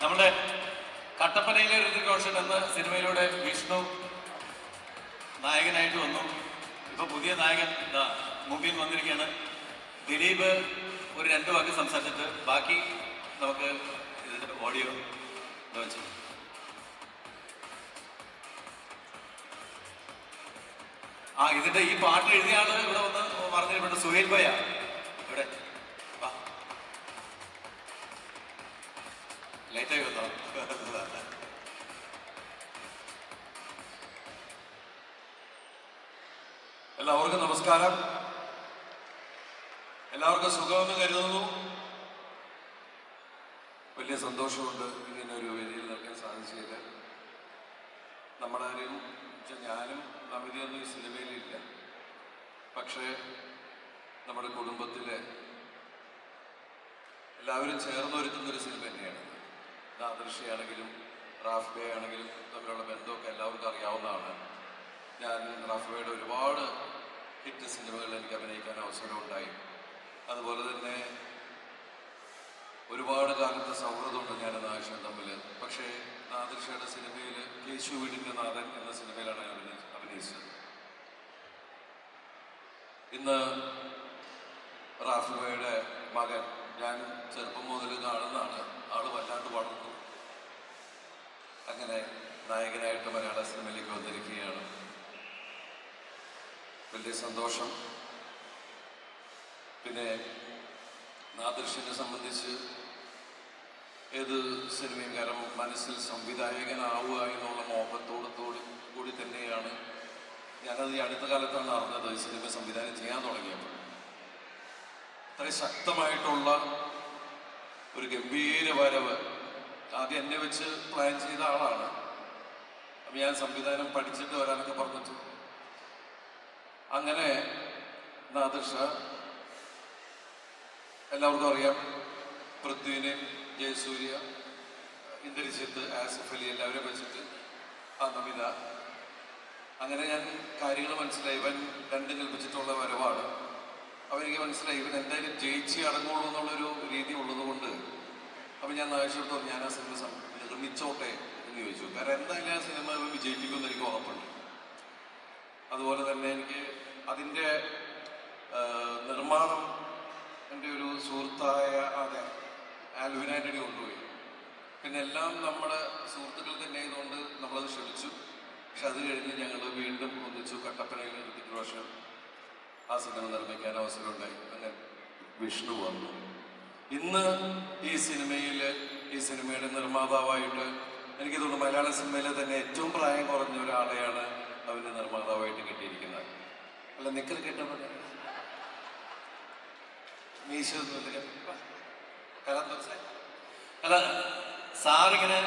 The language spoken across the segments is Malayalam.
നമ്മുടെ കട്ടപ്പനയിലെ ഋതിക് റോഷൻ എന്ന സിനിമയിലൂടെ വിഷ്ണു നായകനായിട്ട് വന്നു. ഇപ്പൊ പുതിയ നായകൻ മുമ്പിൽ വന്നിരിക്കുകയാണ്. ദിലീപ് ഒരു 2 വാക്ക് സംസാരിച്ചിട്ട് ബാക്കി നമുക്ക് ഇതിന്റെ ഓഡിയോ വെച്ചു. ഇതിന്റെ ഈ പാട്ട് എഴുതിയ ആള് ഇവിടെ വന്ന് പറഞ്ഞിട്ടുണ്ട്, സുഹേൽ ഭയ. ഇവിടെ ലൈറ്റായി വന്നോ? എല്ലാവർക്കും നമസ്കാരം. എല്ലാവർക്കും സുഖമെന്ന് കരുതുന്നു. വലിയ സന്തോഷമുണ്ട് ഇങ്ങനെ ഒരു വേദിയിൽ നിൽക്കാൻ സാധിച്ചില്ല. നമ്മളാരും ഞാനും നമിതിയൊന്നും ഈ സിനിമയിലില്ല. പക്ഷേ നമ്മുടെ കുടുംബത്തിലെ എല്ലാവരും ചേർന്നൊരുക്കുന്നൊരു സിനിമ തന്നെയാണ്. ആദർശയാണെങ്കിലും റാഫ് ബേ ആണെങ്കിലും തമ്മിലുള്ള ബന്ധമൊക്കെ എല്ലാവർക്കും അറിയാവുന്നതാണ്. ഞാൻ റാഫ് ബേയുടെ ഒരുപാട് ഹിറ്റ് സിനിമകളിൽ എനിക്ക് അഭിനയിക്കാൻ അവസരമുണ്ടായി. അതുപോലെ തന്നെ ഒരുപാട് കാലത്തെ സൗഹൃദമുണ്ട് ഞാൻ നാദിർഷയും തമ്മിൽ. പക്ഷേ നാദിർഷയുടെ സിനിമയിൽ കേശു വീടിൻ്റെ നാഥൻ എന്ന സിനിമയിലാണ് ഞാൻ അഭിനയിച്ചത്. ഇന്ന് റാഫ് ബേയുടെ മകൻ ഞാൻ ചെറുപ്പം മുതൽ കാണുന്നതാണ്. ആള് വല്ലാണ്ട് വളർന്നു. അങ്ങനെ നായകനായിട്ട് മലയാള സിനിമയിലേക്ക് വന്നിരിക്കുകയാണ്. വലിയ സന്തോഷം. പിന്നെ നാദിർഷിനെ സംബന്ധിച്ച് ഏത് സിനിമയും കാരണം മനസ്സിൽ സംവിധായകനാവുക എന്നുള്ള മോഹത്തോടു കൂടി തന്നെയാണ് ഞാനത് ഈ അടുത്ത കാലത്താണ് അറിഞ്ഞത്. ഈ സിനിമ സംവിധാനം ചെയ്യാൻ തുടങ്ങിയപ്പോൾ അത്രയും ശക്തമായിട്ടുള്ള ഒരു ഗംഭീര വരവ് ആദ്യം എന്നെ വെച്ച് പ്ലാൻ ചെയ്ത ആളാണ്. അപ്പം ഞാൻ സംവിധാനം പഠിച്ചിട്ട് വരാനൊക്കെ പറഞ്ഞിട്ട് അങ്ങനെ നാദിർഷ എല്ലാവർക്കും അറിയാം. പൃഥ്വിനെ, ജയസൂര്യ, ഇന്ദ്രജിത്ത്, ആസിഫ് അലി എല്ലാവരും വെച്ചിട്ട് നമിത. അങ്ങനെ ഞാൻ കാര്യങ്ങൾ മനസ്സിലായി. ഇവൻ 2 കൽപ്പിച്ചിട്ടുള്ള വരവാണ്. അവരെനിക്ക് മനസ്സിലായി ഇവൻ എന്തായാലും ജയിച്ച് അടങ്ങുള്ളൂ എന്നുള്ളൊരു രീതി ഉള്ളതുകൊണ്ട് അപ്പം ഞാൻ നാദിർഷയോട് പറഞ്ഞു ഞാൻ ആ സിനിമ നിർമ്മിച്ചോട്ടെ എന്ന് ചോദിച്ചു. കാരണം എന്തായാലും ആ സിനിമ ഇവൻ വിജയിപ്പിക്കുമെന്ന് എനിക്ക് ഉറപ്പുണ്ട്. അതുപോലെ തന്നെ എനിക്ക് അതിൻ്റെ നിർമ്മാണം എൻ്റെ ഒരു സുഹൃത്തായ ആൽവിൻ ആൻ്റണി കൊണ്ടുപോയി. പിന്നെ എല്ലാം നമ്മുടെ സുഹൃത്തുക്കൾ തന്നെ ആയതുകൊണ്ട് നമ്മളത് ക്ഷണിച്ചു. പക്ഷെ അത് കഴിഞ്ഞ് ഞങ്ങൾ വീണ്ടും ഒന്നിച്ചു. കട്ടപ്പനയിൽ ഋതിക് റോഷൻ ആ സിനിമ നിർമ്മിക്കാൻ അവസരമുണ്ടായി. അങ്ങനെ വിഷ്ണു വന്നു. ഇന്ന് ഈ സിനിമയുടെ നിർമ്മാതാവായിട്ട് എനിക്ക് തോന്നുന്നു മലയാള സിനിമയിലെ തന്നെ ഏറ്റവും പ്രായം കുറഞ്ഞ ഒരാളെയാണ് അവൻ്റെ നിർമ്മാതാവായിട്ട് കിട്ടിയിരിക്കുന്നത്. അല്ല നിക്കൽ കേട്ടപ്പോൾ അല്ല, സാറിങ്ങനെ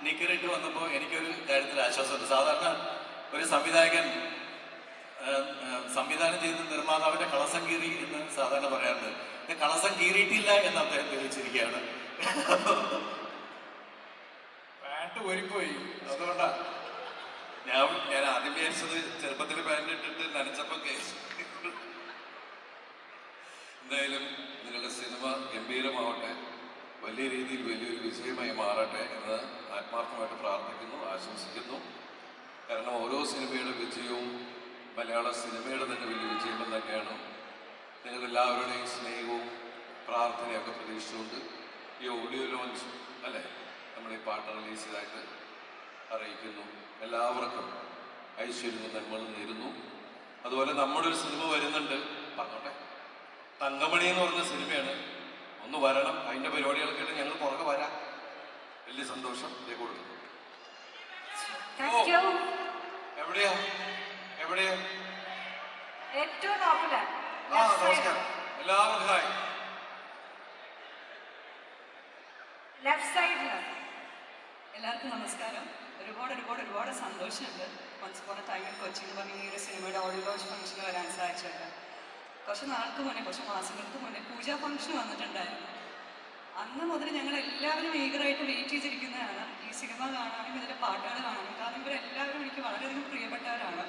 നിക്കറിട്ട് വന്നപ്പോൾ എനിക്കൊരു കാര്യത്തിൽ ആശ്വാസമുണ്ട്. സാധാരണ ഒരു സംവിധായകൻ സംവിധാനം ചെയ്ത നിർമ്മാതാവിന്റെ കളസം കീറി എന്ന് സാധാരണ പറയാറുണ്ട്. കളസം കീറിയിട്ടില്ല എന്ന് അദ്ദേഹം തെളിയിച്ചിരിക്കുകയാണ്. പാൻറ് ഊരിപ്പോയി, അതുകൊണ്ടാ ഞാൻ ആദ്യം വിചാരിച്ചത് ചെറുപ്പത്തിൽ പാൻറ് ഇട്ടിട്ട് നനച്ചപ്പോൾ കേസ്. എന്തായാലും നിങ്ങളുടെ സിനിമ ഗംഭീരമാവട്ടെ, വലിയ രീതിയിൽ വലിയൊരു വിജയമായി മാറട്ടെ എന്ന് ആത്മാർത്ഥമായിട്ട് പ്രാർത്ഥിക്കുന്നു, ആശംസിക്കുന്നു. കാരണം ഓരോ സിനിമയുടെ വിജയവും മലയാള സിനിമയുടെ തന്നെ വലിയ വിജയം തന്നെയാണ്. നിങ്ങളെല്ലാവരുടെയും സ്നേഹവും പ്രാർത്ഥനയൊക്കെ പ്രതീക്ഷിച്ചുകൊണ്ട് ഈ ഓഡിയോ ലോഞ്ച് അല്ലേ നമ്മൾ ഈ പാട്ട് റിലീസ് ചെയ്തായിട്ട് അറിയിക്കുന്നു. എല്ലാവർക്കും ഐശ്വര്യവും നന്മകളും നേരുന്നു. അതുപോലെ നമ്മുടെ ഒരു സിനിമ വരുന്നുണ്ട്, പറഞ്ഞോട്ടെ, തങ്കമണി എന്ന് പറഞ്ഞ സിനിമയാണ്. ഒന്ന് വരണം, അതിൻ്റെ പരിപാടികൾക്കായിട്ട് ഞങ്ങൾ പുറകെ വരാം. വലിയ സന്തോഷം. കൊടുക്കും. എവിടെയാ നമസ്കാരം. എല്ലാവർക്കും ഹായ്. എല്ലാവർക്കും നമസ്കാരം. ഒരുപാട് സന്തോഷമുണ്ട്. Once upon a time in Kochi എന്ന് പറഞ്ഞ ഈ ഒരു സിനിമയുടെ ഓഡിയോ ലോഞ്ച് ഫംഗ്ഷന് വരാൻ സാധിച്ചത്. കുറച്ച് മാസങ്ങൾക്ക് മുന്നേ പൂജാ ഫംഗ്ഷൻ വന്നിട്ടുണ്ടായിരുന്നു. അന്ന് മുതൽ ഞങ്ങൾ എല്ലാവരും ഈഗറായിട്ട് വെയിറ്റ് ചെയ്തിരിക്കുന്നതാണ് ഈ സിനിമ കാണാനും ഇതിൻ്റെ പാട്ടുകൾ കാണാനും. കാരണം ഇവരെല്ലാവരും എനിക്ക് വളരെയധികം പ്രിയപ്പെട്ടവരാണ്.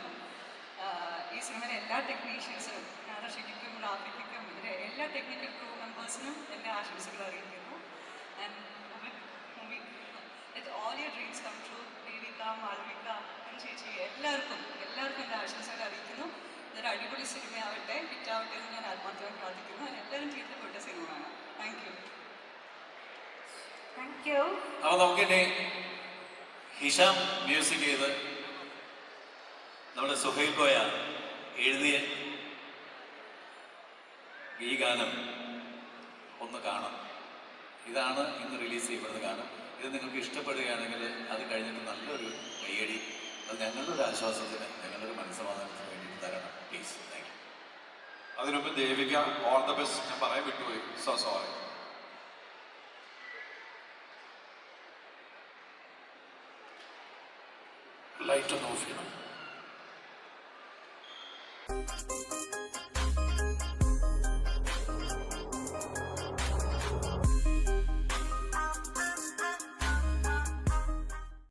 ഈ സിനിമയിലെ എല്ലാ ടെക്നീഷ്യൻസിനും, നാദർഷിക്കും, റാഫിക്കും, ഇതിലെ എല്ലാ ടെക്നിക്കൽ ക്രൂ മെമ്പേഴ്സിനും എൻ്റെ ആശംസകൾ അറിയിക്കുന്നു. ആൻഡ് മൂവി ചേച്ചി, എല്ലാവർക്കും എൻ്റെ ആശംസകൾ അറിയിക്കുന്നു. ഇതൊരു അടിപൊളി സിനിമയാവട്ടെ, ഹിറ്റാവട്ടെ എന്ന് ഞാൻ ആത്മാർത്ഥമായി പ്രാർത്ഥിക്കുന്നു. ഞാൻ എല്ലാവരും ചെയ്തിൽപ്പെട്ട സിനിമയാണ്. Thank you. Thank you. അപ്പോൾ നമുക്കിനി ഹിഷാം മ്യൂസിക് ചെയ്ത് നമ്മുടെ സുഹൈൽ കോയ എഴുതിയ ഈ ഗാനം ഒന്ന് കാണാം. ഇതാണ് ഇന്ന് റിലീസ് ചെയ്യപ്പെടുന്ന ഗാനം. ഇത് നിങ്ങൾക്ക് ഇഷ്ടപ്പെടുകയാണെങ്കിൽ അത് കഴിഞ്ഞിട്ട് നല്ലൊരു കയ്യടി, അത് ഞങ്ങളുടെ ഒരു ആശ്വാസത്തിന്, ഞങ്ങളുടെ ഒരു മനസ്സമാധാനത്തിന് വേണ്ടിയിട്ട് തരണം പ്ലീസ്. Thank you. അതിനുമുമ്പ് ദേവിക ഓൾ ദ ബെസ്റ്റ് ഞാൻ പറയാൻ വിട്ടുപോയി. So sorry. ലൈറ്റ് ഒന്ന് ഓഫ് ചെയ്യണം.